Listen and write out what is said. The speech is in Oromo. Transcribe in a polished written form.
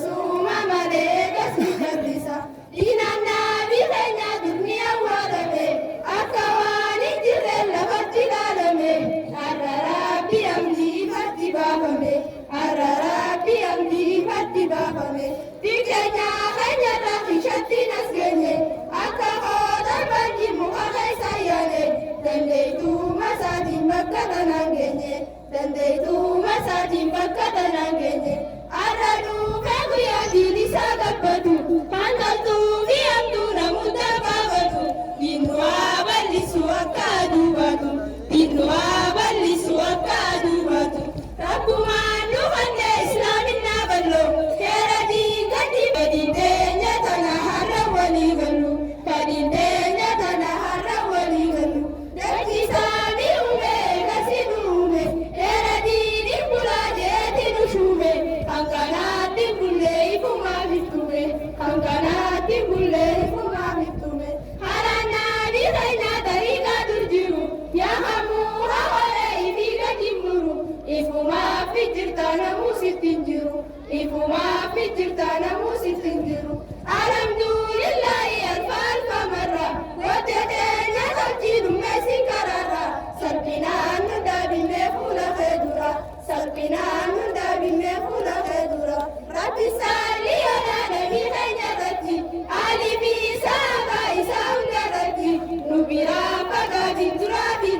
Suma malee si jalisa. Dinana bifenya dunia wadame. Akawani jire lafati lalame. Ararabi amdi fati babame. Ararabi amdi fati babame. Dikenya hanya rafi shati nasgenye. Akahoda bagi muhalai sayane. Dende itu masa di makata nangenye. Dende itu masa di makata nangenye. Aradu fegu ya dili sagat batu. Pantal tu viam tu namuda babatu. Dinwa bali suakadu batu. Dinwa bali suakadu batu. Rabu manu hande islamin naballo. Kera di gadi badi denya tanah harawali galu. Badi denya tanah harawali galu. Daki sami ume kasidume. Kera di dimbula jeti nushume. Angkana timbule ibu mabitume. Angkana timbule ibu mabitume. Harana di reina dari kadurjiru. Ya hamu hawale ibiga timburu. Ibu mabijir tanah musik tinjiru. Ibu mabijir tanah musik tinjiru. Alhamdulillahi alfa alfa marra. Wajahnya terjidu mesin karara. Salpinan nunda bime pula kedura. Salpinan nunda bime pula kedura. Rabbi sali ala nabi hanya tati. Ali bisa